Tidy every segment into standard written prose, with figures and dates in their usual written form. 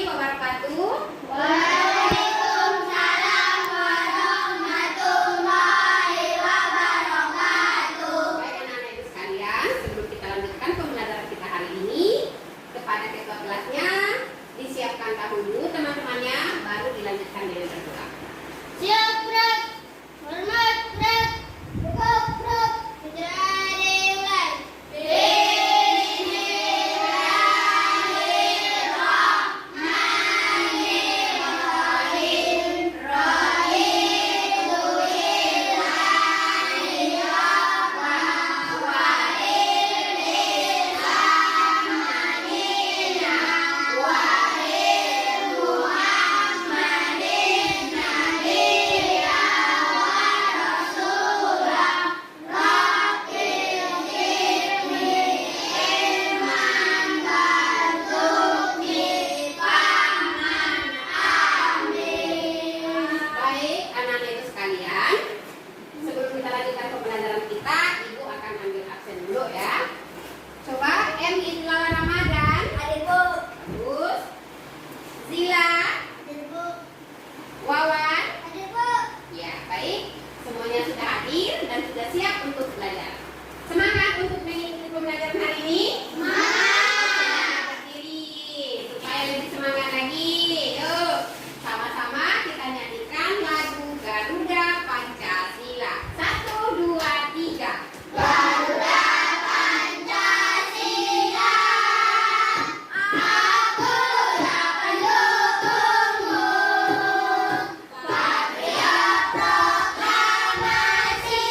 warahmatullahi wabarakatuh. Waalaikumsalam warahmatullahi wabarakatuh. Baik anak-anak ibu sekalian, sebelum kita lanjutkan pembelajaran kita hari ini, kepada ketua kelasnya disiapkan dahulu teman-temannya, baru dilanjutkan dengan berdoa. Siap, Brak. Hormat, Brak. Brak, Brak. Kita dimulai. Baik anak-anak ibu sekalian, sebelum kita lanjutkan pembelajaran kita, ibu akan ambil absen dulu ya. Coba M Idul Ramadan. Adik Bu. Bagus. Zila, Adik Bu. Wawan. Adik Bu. Ya, baik. Semuanya sudah hadir dan sudah siap untuk belajar. Semangat untuk mengikuti pembelajaran hari ini. Semangat. Berdiri supaya lebih semangat lagi. Yuk, sama-sama kita nyanyikan lagu Garuda Pancasila. 1, 2, 3. Garuda Pancasila, aku pendukungmu. Patriot proklamasi,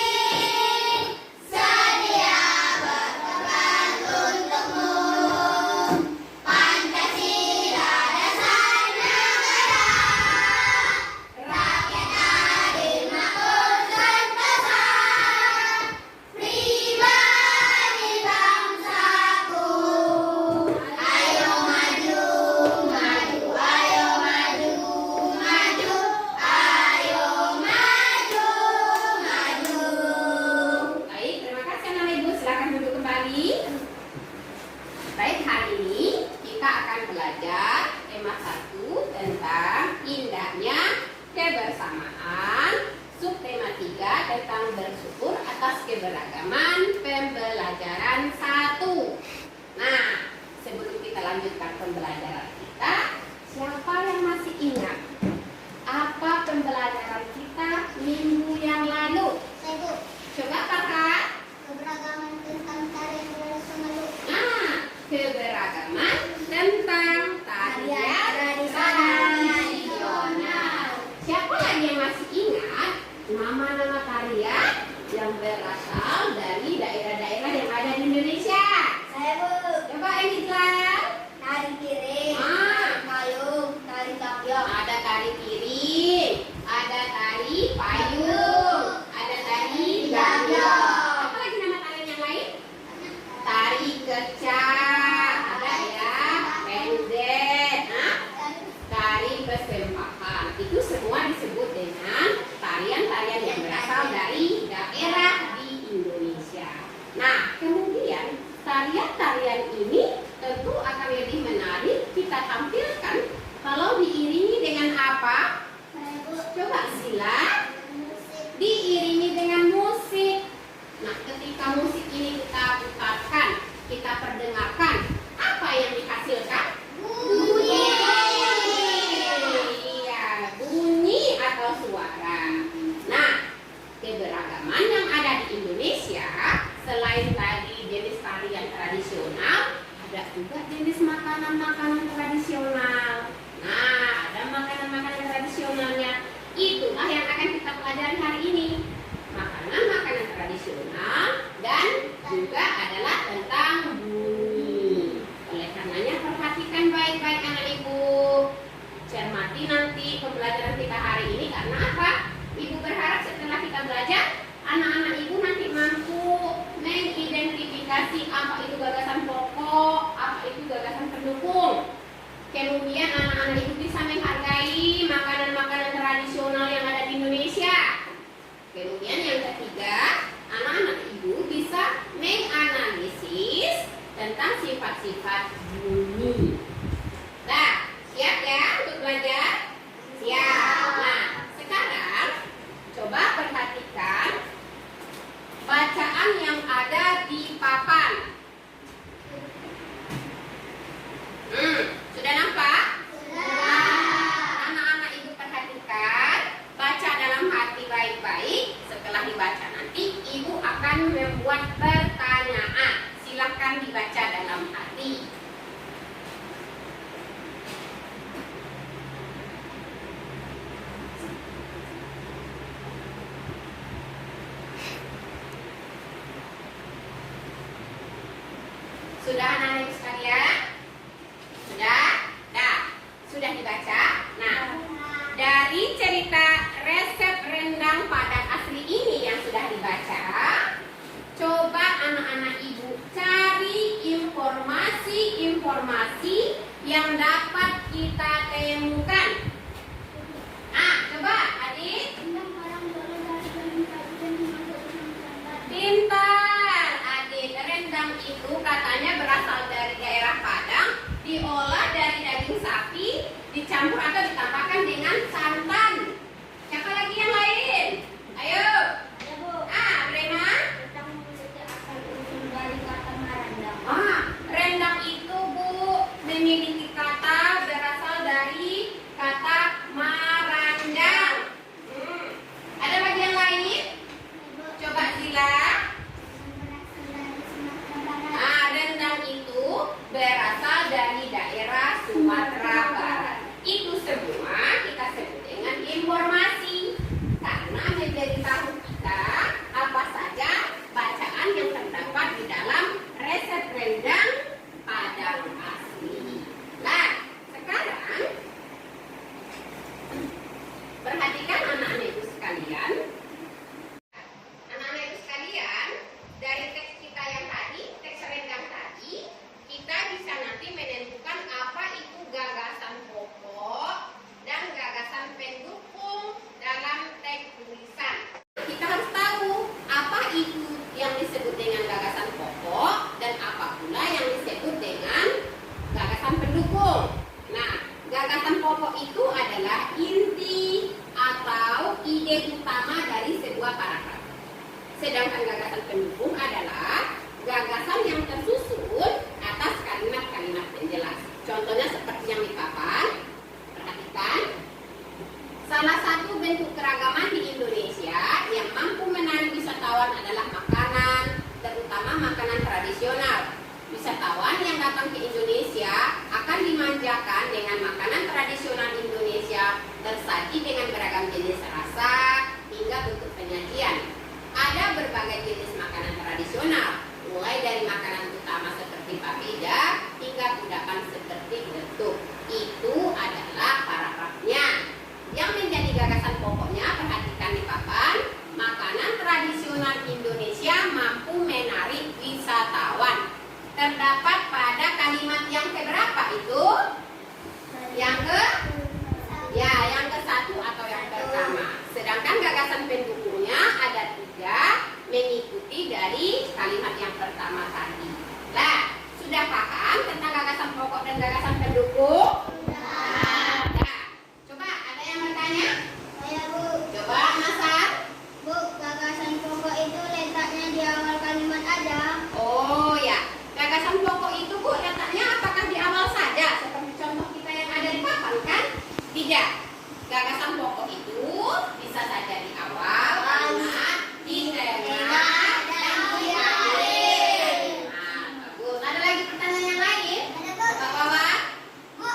sedia berkorban untukmu. Pancasila dasar negara, rakyat adil makmur sentosa. Pribadi bangsaku, ayo maju, maju, ayo maju, maju, ayo maju, maju. Baik, terima kasih anak ibu. Silakan duduk kembali. Baik, hari ini kita akan belajar tema 1 tentang indahnya kebersamaan. Subtema 3 tentang bersyukur atas keberagaman pembelajaran 1. Nah, sebelum kita lanjutkan pembelajaran kita, siapa yang masih ingat apa pembelajaran kita minggu yang lalu? Saya Bu, Coba kakak. keberagaman tentang tarian tradisional. Nah, keberagaman tentang tarian tradisional. Siapa lagi yang masih ingat nama-nama tarian yang berasal dari daerah-daerah yang ada di Indonesia? Saya Bu, Coba yang dijelaskan. tari piring, payung, tari kapyok, Ada tari piring, ada tari payung, ada tari gambyong. Apa lagi nama tarian yang lain? Tari kecak, ada ya, pendek, tari persembahan. Itu semua disebut dengan tarian-tarian yang berasal dari daerah di Indonesia. Nah, kemudian tarian-tarian ini tentu akan lebih menarik kita tampilkan kalau diiringi dengan apa? saya Bu, Coba Sila, musik, diiringi dengan musik. Nah, ketika musik ini kita putarkan, kita perdengarkan, apa yang dihasilkan? bunyi. Iya, bunyi atau suara. Nah, keberagaman yang ada di Indonesia, selain tadi jenis tarian tradisional, ada juga jenis makanan-makanan tradisional. Nah, ada makanan-makanan tradisionalnya. Itulah yang akan kita pelajari hari ini. Makanan-makanan tradisional dan juga adalah tentang bunyi. Oleh karenanya perhatikan baik-baik anak ibu. Cermati nanti pembelajaran kita hari ini karena apa? Ibu berharap setelah kita belajar, anak-anak ibu nanti mampu mengidentifikasi apa itu gagasan pokok, apa itu gagasan pendukung. Kemudian anak-anak ibu bisa menghargai makanan-makanan tradisional yang ada di Indonesia. Kemudian yang ketiga, anak-anak ibu bisa menganalisis tentang sifat-sifat bunyi. Nah, siap ya? yang dapat kita temukan. Ah, coba adik. Pintar, adik. Rendang itu katanya berasal dari daerah Padang, diolah dari daging sapi, dicampur atau ditambahkan dengan santan. Siapa lagi yang lain? Ayo. Brena. Rendang itu Bu memiliki kata berasal dari kata marandang. Ada lagi yang lain? Coba Zila. Rendang itu berasal dari daerah Sumatera Barat. Itu semua kita sebut dengan informasi karena menjadi tahu kita apa saja bacaan yang terdapat di dalam resep rendang Padang asli. Nah, sekarang perhatikan anak-anak ibu sekalian. Anak-anak ibu sekalian, dari teks kita yang tadi, teks rendang tadi, kita bisa nanti menentukan apa itu gagasan pokok dan gagasan pendukung dalam teks tulisan. Kita harus tahu apa itu yang disebut dengan gagasan pokok dan apa pula yang disebut dengan gagasan pendukung. Nah, gagasan pokok itu adalah inti atau ide utama dari sebuah paragraf. Sedangkan gagasan pendukung adalah gagasan yang tersusun atas kalimat-kalimat penjelas. Contohnya seperti yang di papan. Perhatikan. Salah satu bentuk keragaman di Indonesia yang mampu menarik wisatawan adalah makanan, terutama makanan tradisional. Wisatawan yang datang ke Indonesia akan dimanjakan dengan makanan tradisional Indonesia tersaji dengan beragam jenis rasa hingga bentuk penyajian. Ada berbagai jenis makanan tradisional, mulai dari makanan utama seperti papeda hingga kudapan seperti getuk. Itu adalah paragrafnya. Yang menjadi gagasan pokoknya, perhatikan di papan, makanan tradisional Indonesia mampu menarik wisatawan. Terdapat pada kalimat yang keberapa itu? Yang ke-1 atau yang pertama. Sedangkan gagasan pendukungnya ada 3, mengikuti dari kalimat yang pertama tadi. Nah, sudah paham tentang gagasan pokok dan gagasan pendukung? Coba ada yang bertanya? Bu. Coba Nasar. Bu, gagasan pokok itu letaknya di awal kalimat aja. Oh ya, gagasan pokok itu Bu letaknya apakah di awal saja seperti contoh kita yang ada di papan kan? Tidak. Gagasan pokok itu bisa saja di awal, kalimat, di tengah, dan di akhir. Nah, bagus. Ada lagi pertanyaan yang lain? Ada Bu. Bapak-bapak? Bu,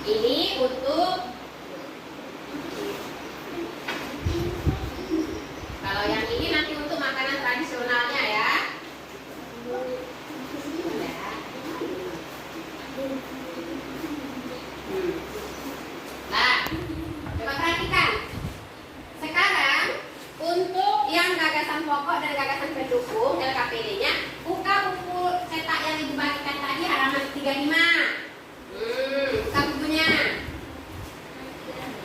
Ini untuk kalau yang ini nanti untuk makanan tradisionalnya ya. Nah, coba perhatikan. Sekarang untuk yang gagasan pokok dan gagasan pendukung LKPD-nya, buka buku cetak yang dibagikan tadi halaman 35. Buka bukunya.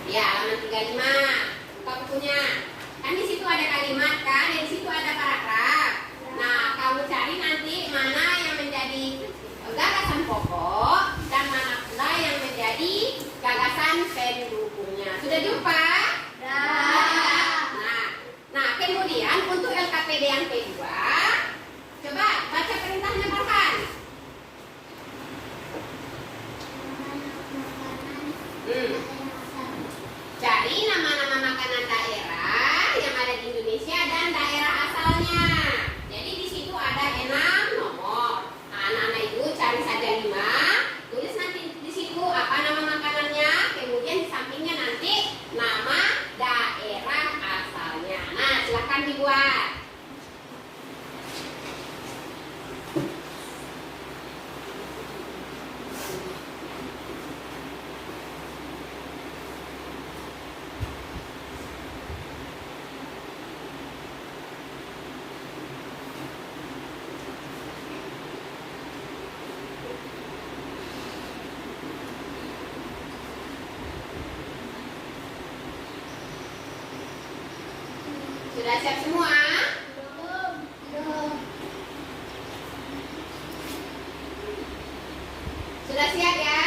Ya, halaman 35. Buka bukunya. Kan di situ ada kalimat kan, di situ ada paragraf. Nah, kamu cari nanti mana yang menjadi gagasan pokok dan mana pula yang menjadi gagasan pendukungnya. Sudah jumpa? Nah, kemudian untuk LKPD yang kedua, coba baca perintahnya Farhan. Cari nama-nama makanan daerah yang ada di Indonesia dan daerah asalnya. Jadi di situ ada 6 nomor. Nah, anak-anak itu cari saja 5, tulis nanti di situ apa nama makanannya, kemudian di sampingnya nanti nama daerah asalnya. Nah, silakan dibuat. Sudah siap semua? Sudah siap ya?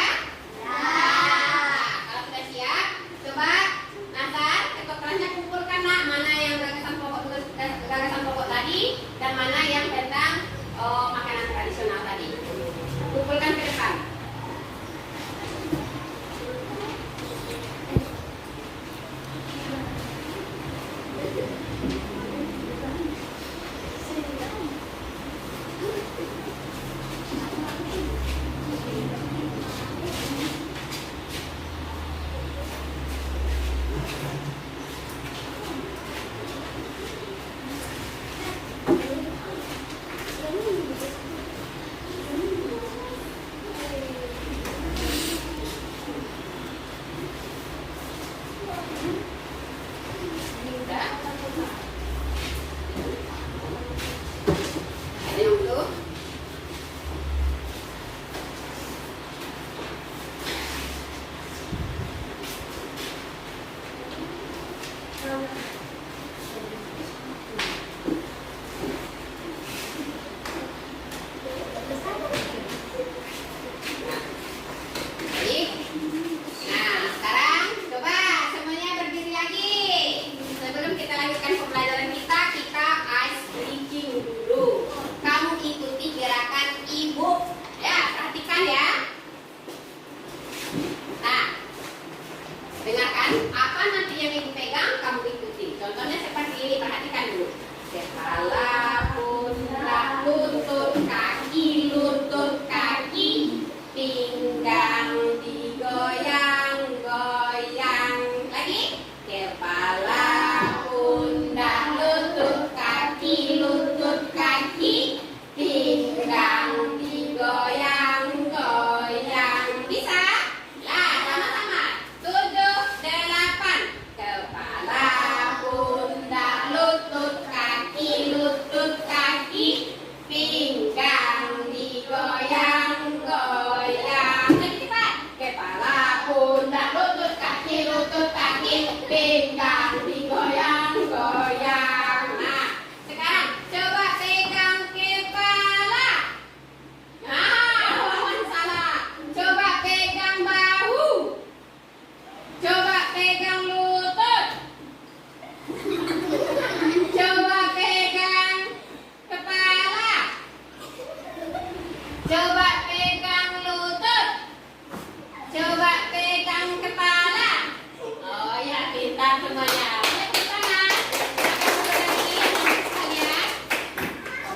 Kalau sudah siap, coba Nasar, ketukerannya kumpulkan nak mana yang gagasan pokok tadi dan mana yang tentang makanan tradisional tadi. Kumpulkan ke depan.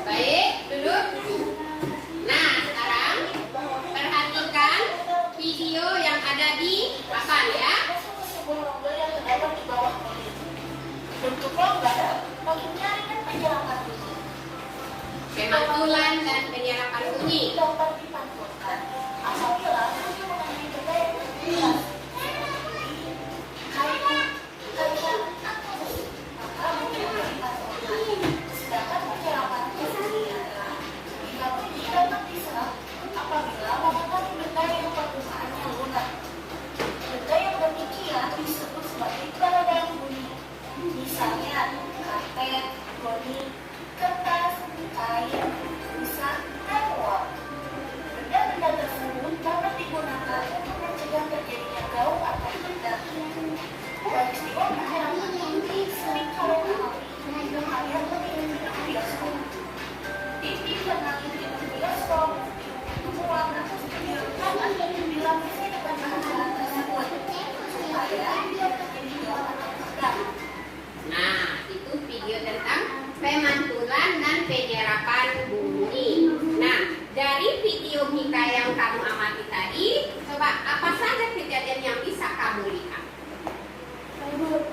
Baik, duduk. Pemantulan dan penyerapan bunyi. dapat dipantulkan apabila bunyi mengenai benda yang jelas kaitan atau maka bunyi akan dipantulkan. Sedangkan penyerapan bunyi adalah bila bunyi dapat diserap apabila mempengaruhi benda yang permukaannya lunak. Benda yang demikian disebut sebagai peredam bunyi. Misalnya karpet, goni, kertas, kain, busa, dan uang. Benda-benda tersebut dapat digunakan untuk mencegah terjadinya gaung atau benda. Peristiwa penyerapan bunyi sering kali mengalami hal yang lebih di bioskop. TV penangis di bioskop, uang atau studio rekaman dilapisi dengan bahan tersebut supaya tidak terjadi gaung atau benda. Nah, itu video tentang pemantulan dan penyerapan bunyi. Nah, dari video Mika yang kamu amati tadi, coba apa saja kejadian yang bisa kamu lihat?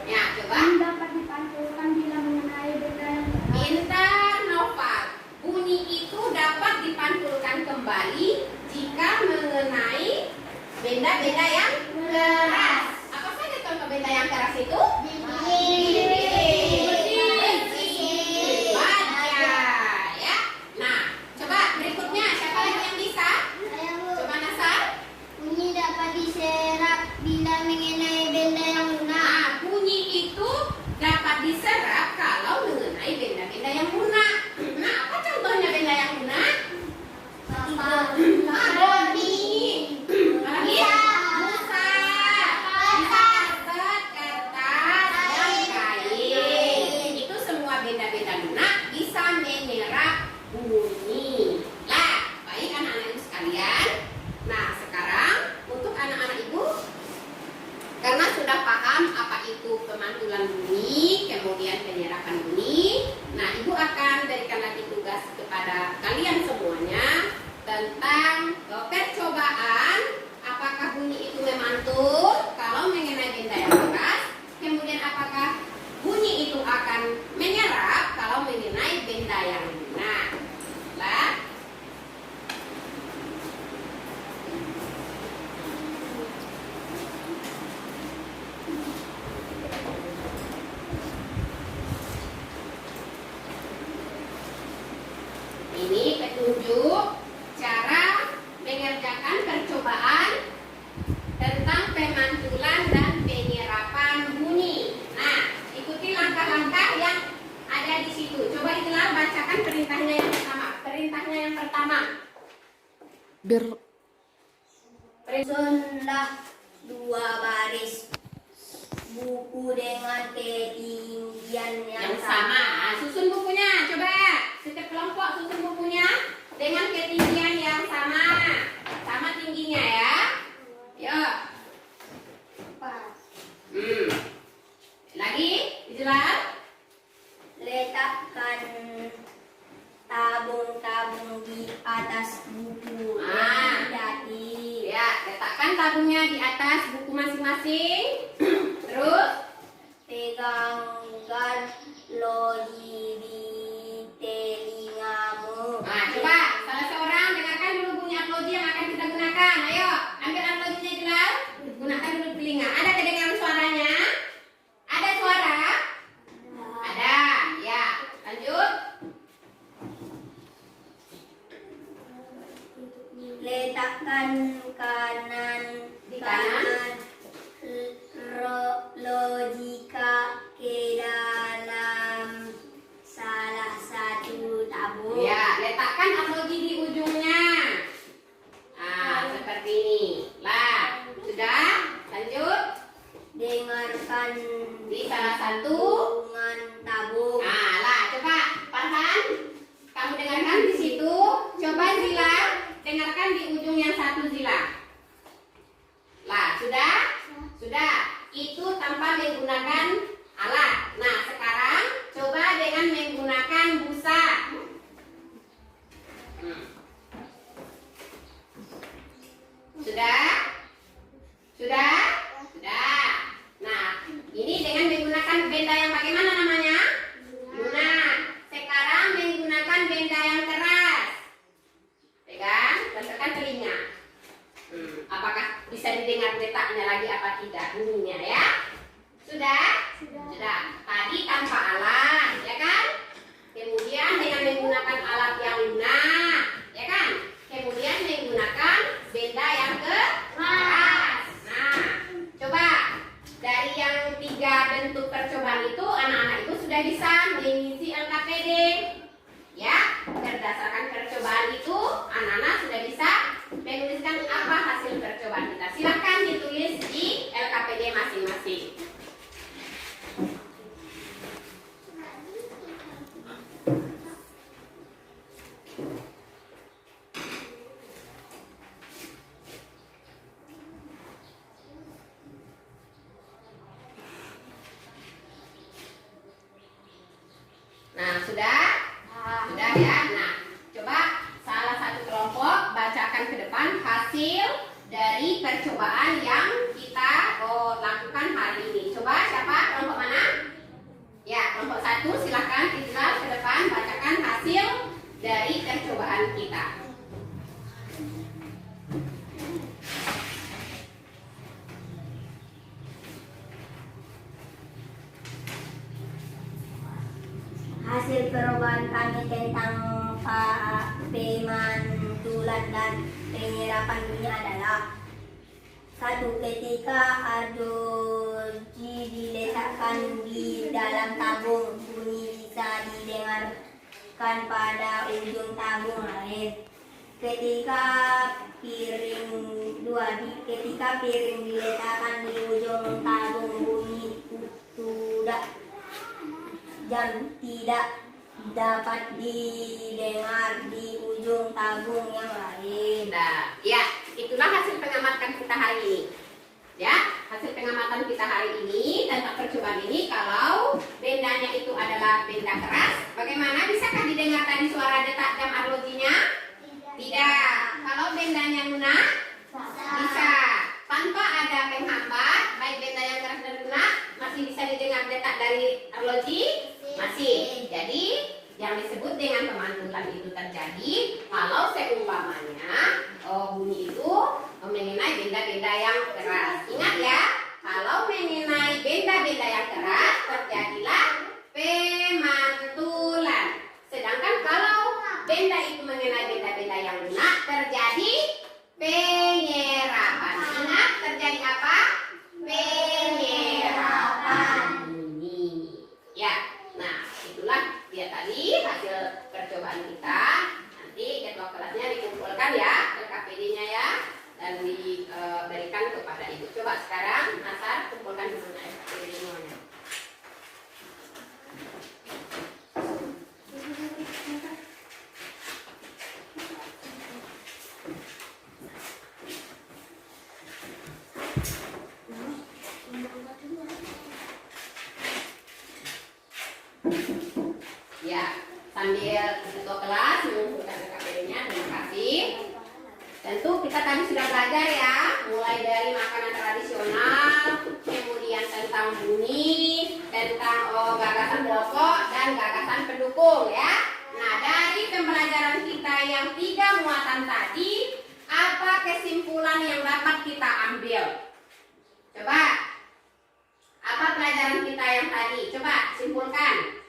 Ya, coba. dapat dipantulkan bila mengenai benda yang Pintar, Noval. Bunyi itu dapat dipantulkan kembali jika mengenai benda-benda yang keras. Apa saja contoh benda yang keras itu? Baja, ya. Nah, coba berikutnya siapa lagi yang bisa? Coba Nasar. Bunyi dapat diserap bila mengenai benda yang lunak. Nah, bunyi itu dapat diserap kalau mengenai benda-benda yang lunak. Nah, apa contohnya benda yang lunak? Bodi. Lagi? Busa. Bisa karpet, kertas, dan kain. Itu semua benda-benda lunak bisa menyerap bunyi. Lah, baik anak-anak ibu sekalian. Nah, sekarang untuk anak-anak ibu, karena sudah paham apa itu pemantulan bunyi, kemudian penyerapan bunyi. Nah, ibu akan berikan lagi tugas kepada kalian semuanya tentang percobaan apakah bunyi itu memantul kalau mengenai benda yang keras, kemudian apakah bunyi itu akan menyerap kalau mengenai benda yang lunak. Lah, ini petunjuk cara mengerjakan percobaan tentang pemantulan dan penyerapan bunyi. Nah, ikuti langkah-langkah yang ada di situ. Coba Hilal bacakan perintahnya yang pertama. Perintahnya yang pertama. Susunlah 2 baris buku dengan ketinggian Yang sama. Ah, susun bukunya. Coba setiap kelompok susun bukunya dengan ketinggian yang sama. Sama tingginya ya. Yuk. Lagi, dijelas. Letakkan tabung-tabung di atas buku Jadi, ya, letakkan tabungnya di atas buku masing-masing. Terus, pegangkan loji di telingamu. nah, coba salah seorang dengarkan dulu bunyi upload yang akan kita gunakan. Ayo, ambil uploadnya jelas. Gunakan dulu telinga. Ada kedengaran suaranya? Ada suara? Ada. Ya, lanjut. Letakkan Di kanan. logika ke dalam salah satu tabung. Ya, letakkan upload di ujungnya. Nah, seperti ini. Lah, sudah? Lanjut. Dengarkan Di salah satu. bungan tabung. Nah, lah, coba Farhan, kamu dengarkan di situ. Coba Zila, dengarkan di ujung yang satu Zila. Lah, sudah? Sudah. Itu tanpa menggunakan bisa didengar detaknya lagi apa tidak bunyinya ya? Sudah? Sudah. Tadi tanpa alat, ya kan? Kemudian dengan menggunakan alat yang lunak, ya kan? Kemudian menggunakan benda yang keras. Nah, coba dari yang 3 bentuk percobaan itu, anak-anak itu sudah bisa mengisi LKPD. Ya, berdasarkan percobaan itu, anak-anak sudah bisa menuliskan apa hasil percobaan kita. Silakan ditulis di LKPD masing-masing. Nah, sudah? Sudah ya. Nah, coba salah satu kelompok bacakan ke depan hasil dari percobaan yang kita lakukan hari ini. Coba siapa? Kelompok mana? Ya, kelompok 1 silakan Isral ke depan bacakan hasil dari percobaan kita. Hasil percobaan kami tentang pemantulan dan penyerapan bunyi adalah: 1. Ketika arloji diletakkan di dalam tabung, bunyi bisa didengarkan pada ujung tabung lain. Ketika piring diletakkan di ujung tabung, bunyi tidak dapat didengar di ujung tabung yang lain. Nah, ya, itulah hasil pengamatan kita hari ini. Ya, hasil pengamatan kita hari ini tentang percobaan ini, kalau bendanya itu adalah benda keras, bagaimana? Bisakah didengar tadi suara detak jam arlojinya? Tidak. Kalau bendanya lunak? Bisa. Tanpa ada penghambat, baik benda yang keras dan lunak, masih bisa didengar detak dari arloji? Masih. Jadi yang disebut dengan pemantulan itu terjadi kalau seumpamanya bunyi itu mengenai benda-benda yang keras. Ingat ya, kalau mengenai benda-benda yang keras terjadilah pemantulan. Sedangkan kalau benda itu mengenai benda-benda yang lunak terjadi penyerapan. Ingat terjadi apa? Penyerapan bunyi. Ya. Nah, itulah dia tadi hasil percobaan kita. Nanti ketua kelasnya dikumpulkan ya, LKPD-nya ya, dan diberikan kepada ibu. Coba sekarang Nasar kumpulkan dulu LKPD semuanya. Ya, sambil ketua kelas mengumpulkan LKPD-nya, terima kasih. Tentu kita tadi sudah belajar ya, mulai dari makanan tradisional, kemudian tentang bunyi, tentang gagasan pokok dan gagasan pendukung ya. Nah, dari pembelajaran kita yang 3 muatan tadi, apa kesimpulan yang dapat kita ambil? Coba, apa pelajaran kita yang tadi? Coba simpulkan.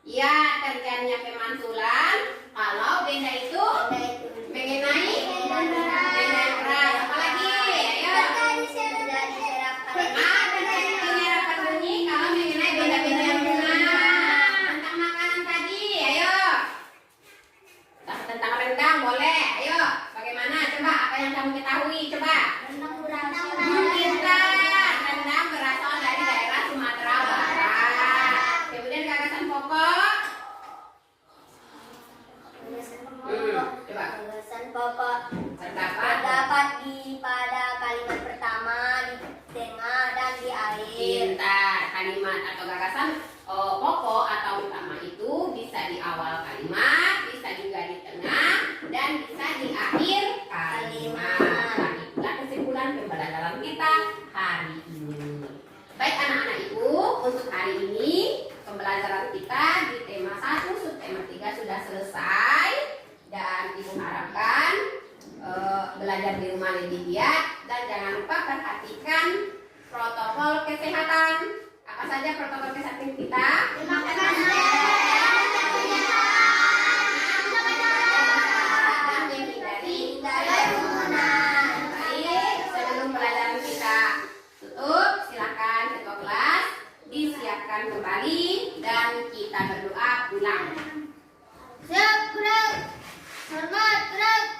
Ya, terjadinya pemantulan kalau benda itu mengenai benda yang keras. Apalagi? Ayo. Terjadi penyerapan bunyi kalau mengenai benda-benda yang lunak. Tentang makanan tadi, ayo. Tentang rendang boleh, ayo. Bagaimana? Coba, apa yang kamu ketahui? Coba. Rendang berasal dari daerah Sumatera Barat. Kemudian gagasan pokok. Coba. Gagasan pokok Terdapat terdapat pada kalimat pertama, di tengah, dan di akhir. pintar. Kalimat atau gagasan pokok atau utama itu bisa di awal kalimat, bisa juga di tengah, dan bisa di akhir kalimat. Nah, itulah kesimpulan pembelajaran kita hari ini. Baik anak-anak ibu, untuk hari ini pembelajaran kita di tema 1 subtema 3 sudah selesai, dan ibu harapkan belajar belajar di rumah lebih giat dan jangan lupa perhatikan protokol kesehatan. Apa saja protokol kesehatan kita? Baik, sebelum pelajaran kita tutup, silakan ketua kelas disiapkan kembali dan kita berdoa pulang. Siap, gerak. Hormat, gerak.